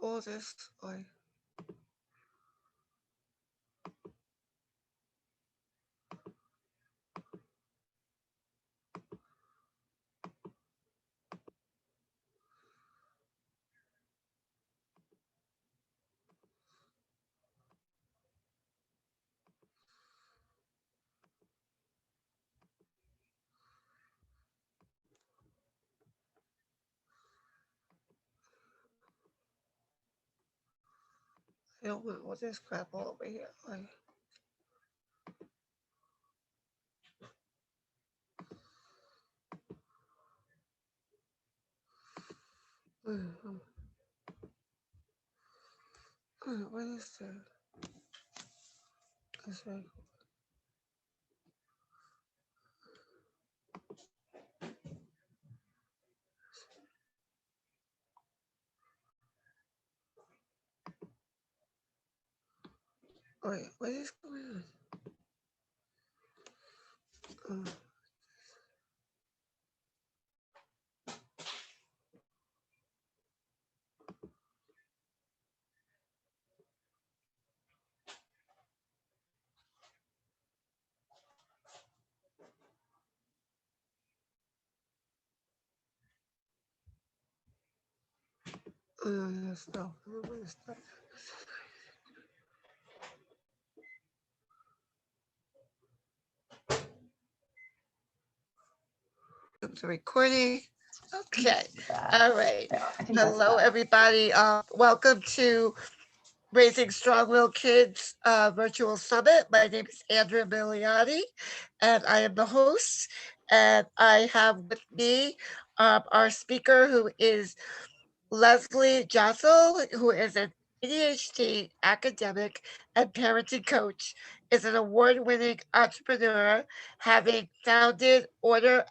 all this. Like, I don't want all this crap all over here. Like, what is this? It's like, wait, what is going on? Uh, stuff. I don't want to start. The recording. Okay. All right. Hello, everybody. Welcome to Raising Strong-Willed Kids Virtual Summit. My name is Andrea Milioti, and I am the host. And I have with me our speaker, who is Leslie Josel, who is an ADHD academic and parenting coach, is an award-winning entrepreneur, having founded Order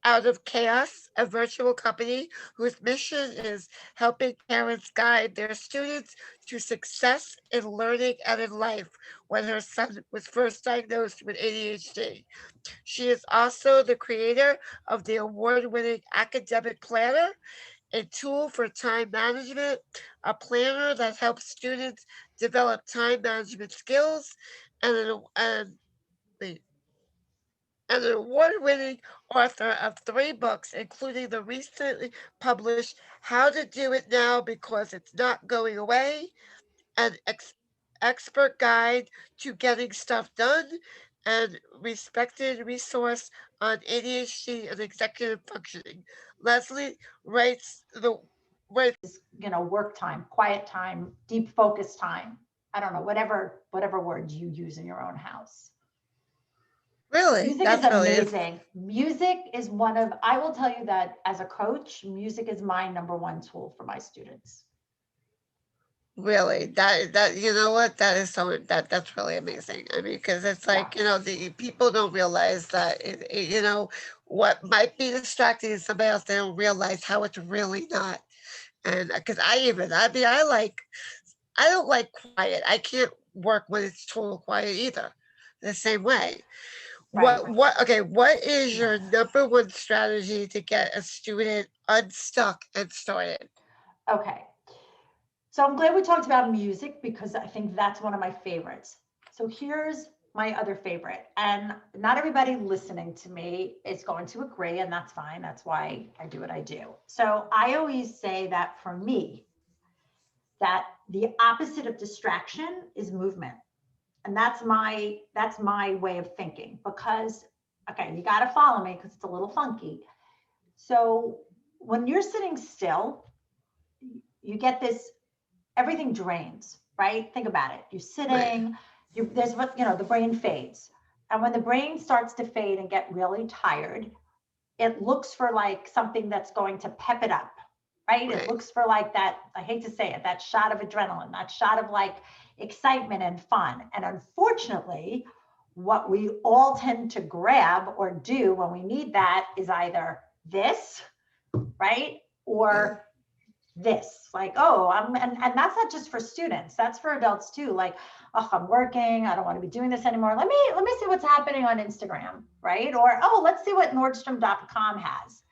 Out of Chaos, a virtual company whose mission is helping parents guide their students to success in learning and in life when her son was first diagnosed with ADHD. She is also the creator of the award winning Academic Planner, a tool for time management, a planner that helps students develop time management skills, and wait, an award winning author of 3 books, including the recently published How to Do It Now Because It's Not Going Away, an expert guide to getting stuff done, and respected resource on ADHD and executive functioning. Leslie writes the Work time, quiet time, deep focus time. I don't know, whatever words you use in your own house. really, Music is that's really it. amazing. Music is one of, I will tell you that as a coach, music is my number one tool for my students. Really, that you know what, that is so that's really amazing. I mean, because it's Yeah. like, the people don't realize that what might be distracting to somebody else, they don't realize how it's really not. And because I don't like quiet. I can't work when it's total quiet either. The same way. Right. What is your number one strategy to get a student unstuck and started? Okay. So I'm glad we talked about music because I think that's one of my favorites. So here's my other favorite. And not everybody listening to me is going to agree, and that's fine. That's why I do what I do. So I always say that for me, that the opposite of distraction is movement. And that's my way of thinking because okay, you got to follow me because it's a little funky. So when you're sitting still, you get this, everything drains, right? Think about it. You're Right. sitting, there's what, the brain fades. And when the brain starts to fade and get really tired, it looks for like something that's going to pep it up, right? It Right. looks for like that, I hate to say it, that shot of adrenaline, that shot of like excitement and fun. And unfortunately, what we all tend to grab or do when we need that is either this, right? Yeah. Or this, like, oh, and that's not just for students, that's for adults too. Like, oh, I'm working, I don't want to be doing this anymore. Let me see what's happening on Instagram, right? Or, oh, let's see what Nordstrom.com has.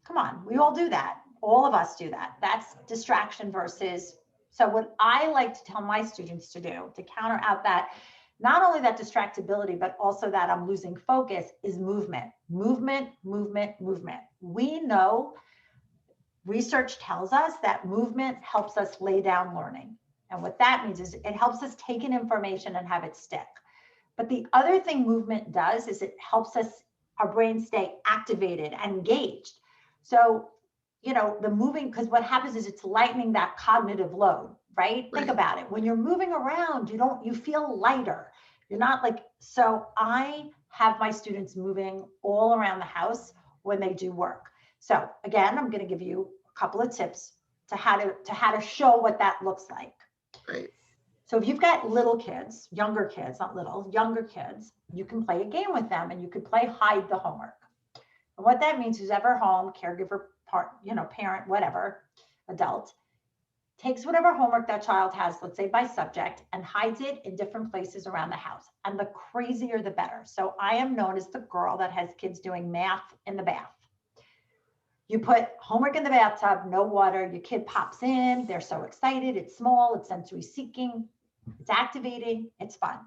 Come on, we all do that. All of us do that. That's distraction versus. So what I like to tell my students to do to counter out that, not only that distractibility, but also that I'm losing focus, is movement, movement, movement, movement. We know, research tells us that movement helps us lay down learning. And what that means is it helps us take in information and have it stick. But the other thing movement does is it helps us, our brains stay activated and engaged. So, the moving, because what happens is it's lightening that cognitive load, right? Think Right. about it. When you're moving around, you feel lighter. You're not like, so I have my students moving all around the house when they do work. So again, I'm going to give you a couple of tips to how to show what that looks like. Right. So if you've got little kids, younger kids, not little, younger kids, you can play a game with them and you could play hide the homework. And what that means is whoever home, caregiver, parent, whatever, adult, takes whatever homework that child has, let's say by subject, and hides it in different places around the house. And the crazier, the better. So I am known as the girl that has kids doing math in the bath. You put homework in the bathtub, no water, your kid pops in, they're so excited, it's small, it's sensory seeking, it's activating, it's fun.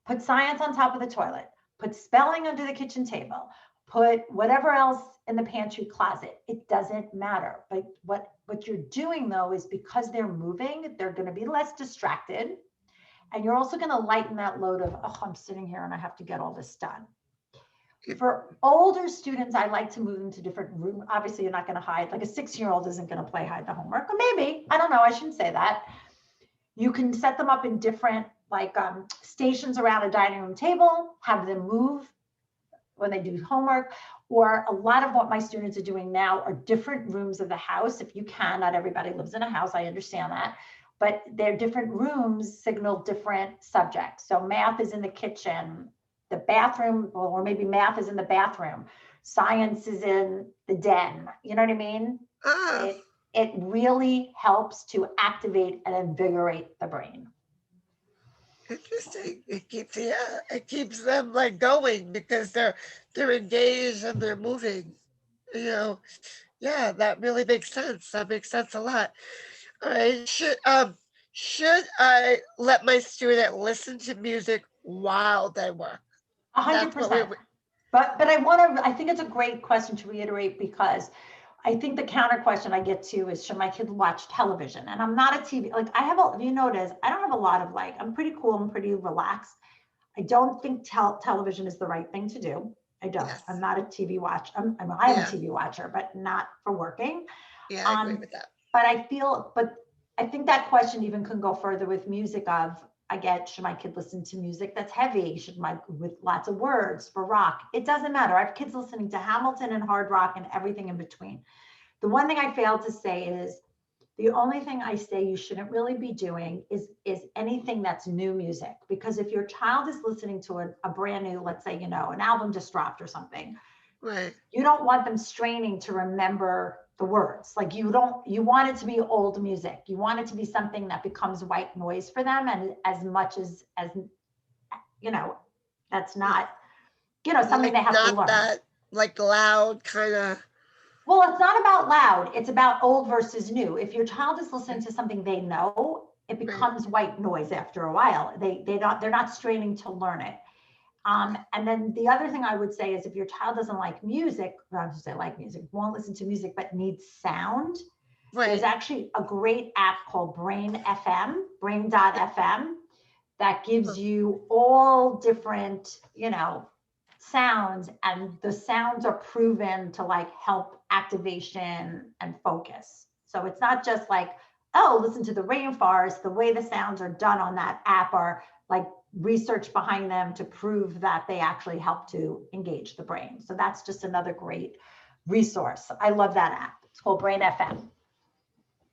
Put science on top of the toilet, put spelling under the kitchen table, put whatever else in the pantry closet. It doesn't matter. But what you're doing though is because they're moving, they're going to be less distracted. And you're also going to lighten that load of, oh, I'm sitting here and I have to get all this done. For older students, I like to move them to different rooms. Obviously, you're not going to hide, like a 6-year-old isn't going to play hide the homework, or maybe, I don't know, I shouldn't say that. You can set them up in different stations around a dining room table, have them move when they do homework, or a lot of what my students are doing now are different rooms of the house. If you can, not everybody lives in a house, I understand that, but they're different rooms signal different subjects. So math is in the kitchen, the bathroom, or maybe math is in the bathroom, science is in the den. You know what I mean? Ah, It really helps to activate and invigorate the brain. interesting. It keeps them like going because they're engaged and they're moving. You know, yeah, that really makes sense. That makes sense a lot. All right. Should I let my student listen to music while they work? A hundred That's what we percent. But I think it's a great question to reiterate, because I think the counter question I get to is, should my kid watch television? And I'm not a TV, like I have if you notice, I don't have a lot of I'm pretty cool, I'm pretty relaxed. I don't think television is the right thing to do. I don't. yes. I'm not a TV watch. I am a Yeah. TV watcher, but not for working. Yeah, I agree Um, with that. but I think that question even can go further with music of, I get, should my kid listen to music that's heavy? With lots of words for rock? It doesn't matter. I have kids listening to Hamilton and hard rock and everything in between. The one thing I failed to say is, the only thing I say you shouldn't really be doing is anything that's new music. Because if your child is listening to a brand new, let's say, an album just dropped or something, Right. you don't want them straining to remember the words. You want it to be old music. You want it to be something that becomes white noise for them. And as much as you know, that's not, something Like they have to not learn. that like loud kind of. Well, it's not about loud. It's about old versus new. If your child is listening to something they know, it Right. becomes white noise after a while. They're not straining to learn it. And then the other thing I would say is, if your child doesn't like music, not to say like music, won't listen to music, but needs sound, there's Right. actually a great app called Brain.fm, that gives Oh, you all different, sounds, and the sounds are proven to help activation and focus. So it's not just oh, listen to the rainforest. The way the sounds are done on that app are research behind them to prove that they actually help to engage the brain. So that's just another great resource. I love that app. It's called Brain FM.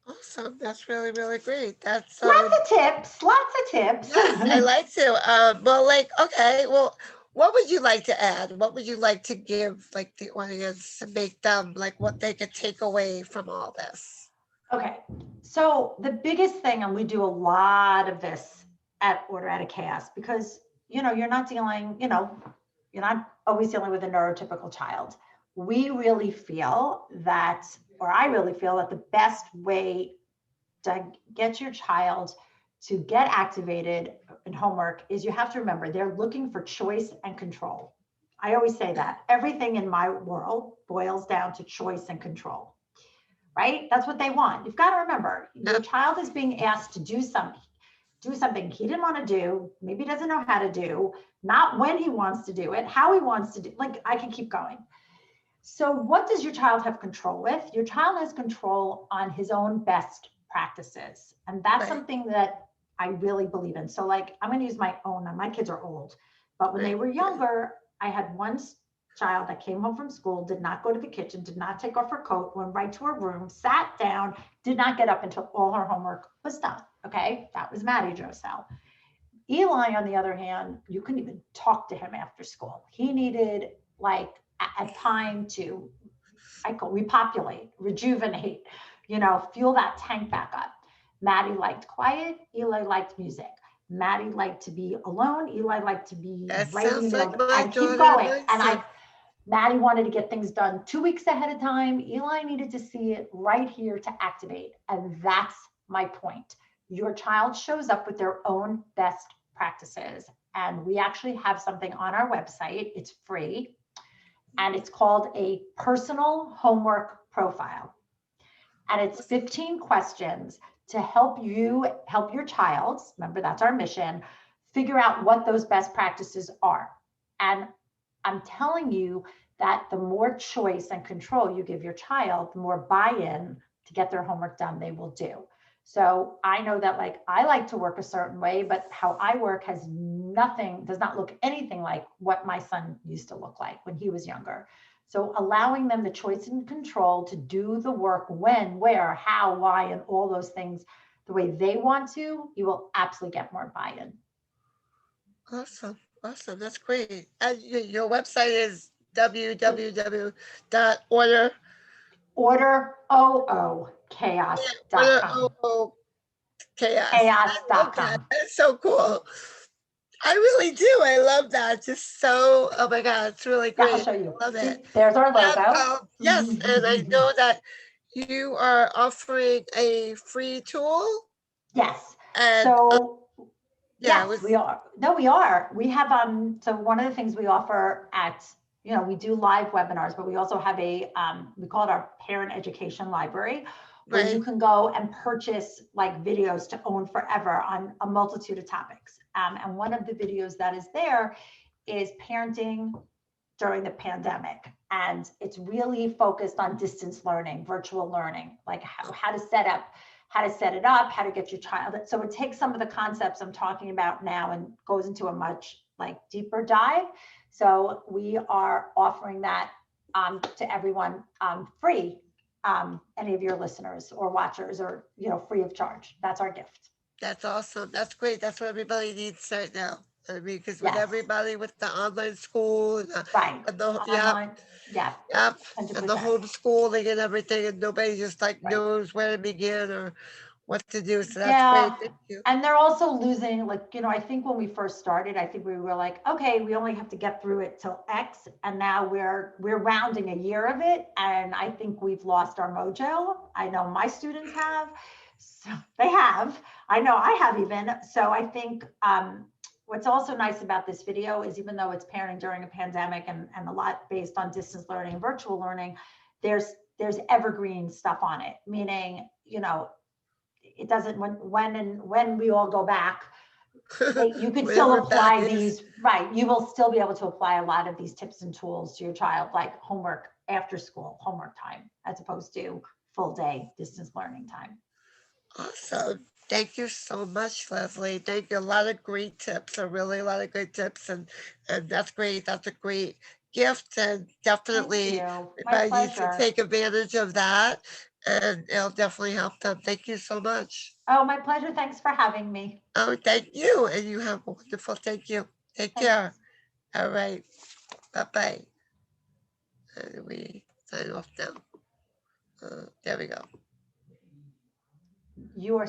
awesome. That's really, really great. That's Lots of tips, lots of tips. yes, I like to. Well, like, okay, well, what would you like to add? What would you like to give like the audience to make them like what they could take away from all this? Okay, so the biggest thing, and we do a lot of this at Order Out of Chaos, because you're not dealing, you're not always dealing with a neurotypical child. We really feel that or I really feel that the best way to get your child to get activated in homework is you have to remember they're looking for choice and control. I always say that everything in my world boils down to choice and control, right? That's what they want. You've got to remember your Yep. child is being asked to do something he didn't want to do, maybe doesn't know how to do, not when he wants to do it, how he wants to do. Like I can keep going. So, what does your child have control with? Your child has control on his own best practices. And that's Right. something that I really believe in. So, like, I'm going to use my own, my kids are old, but when they Right. were Right. younger, I had one child that came home from school, did not go to the kitchen, did not take off her coat, went right to her room, sat down, did not get up until all her homework was done. Okay. That was Maddie Josel. Eli, on the other hand, you couldn't even talk to him after school. He needed like a time to, I call repopulate, rejuvenate, fuel that tank back up. Maddie liked quiet. Eli liked music. Maddie liked to be alone. Eli liked to be That writing, sounds like my and keep daughter and going. my And son. Maddie wanted to get things done 2 weeks ahead of time. Eli needed to see it right here to activate. And that's my point. Your child shows up with their own best practices. And we actually have something on our website. It's free and it's called a personal homework profile. And it's 15 questions to help you help your child. Remember, that's our mission. Figure out what those best practices are. And I'm telling you that the more choice and control you give your child, the more buy-in to get their homework done they will do. So I know that like I like to work a certain way, but how I work has nothing, does not look anything like what my son used to look like when he was younger. So allowing them the choice and control to do the work when, where, how, why, and all those things the way they want to, you will absolutely get more buy-in. Awesome. Awesome. That's great. And your website is www.order. Order Order chaos.com. chaos. I love that. Chaos.com. That's so cool. I really do. I love that. Just so, oh my God, it's really Yeah, I'll great. show you. I love it. See, there's our And, logo. yes, and I know that you are offering a free tool. Yes. And So yeah, it yes, we was are. No, we are. We have so one of the things we offer at, we do live webinars, but we also have we call it our parent education library, where you right. can go and purchase like videos to own forever on a multitude of topics. And one of the videos that is there is parenting during the pandemic. And it's really focused on distance learning, virtual learning, like how to set it up, how to get your child. So it takes some of the concepts I'm talking about now and goes into a much like deeper dive. So we are offering that to everyone free, any of your listeners or watchers, or free of charge. That's our gift. That's awesome. That's great. That's what everybody needs right now. I mean, because with Yes, everybody with the online school right. and the yeah, Online, yeah, yep, and the 100%. homeschooling and everything, and nobody just like Right. knows where to begin or what to do. So that's great. Yeah. Thank you. And they're also losing, like, I think when we first started, I think we were like, okay, we only have to get through it till X. And now we're rounding a year of it. And I think we've lost our mojo. I know my students have. So they have. I know I have even. So I think what's also nice about this video is even though it's parenting during a pandemic and a lot based on distance learning and virtual learning, there's evergreen stuff on it, meaning, it doesn't when we all go back, you could still Whatever that apply is. these, right? You will still be able to apply a lot of these tips and tools to your child, like homework after school, homework time, as opposed to full day distance learning time. Awesome. Thank you so much, Leslie. Thank you. A lot of great tips, a lot of great tips, and that's great. That's a great gift, and Thank definitely you. My everybody needs to pleasure. take advantage of that, and it'll definitely help them. Thank you so much. Oh, my pleasure. Thanks for having me. Oh, thank you, and you have a wonderful. Thank you. Take care. Thanks. All right. Bye bye. And we sign off now. There we go. You are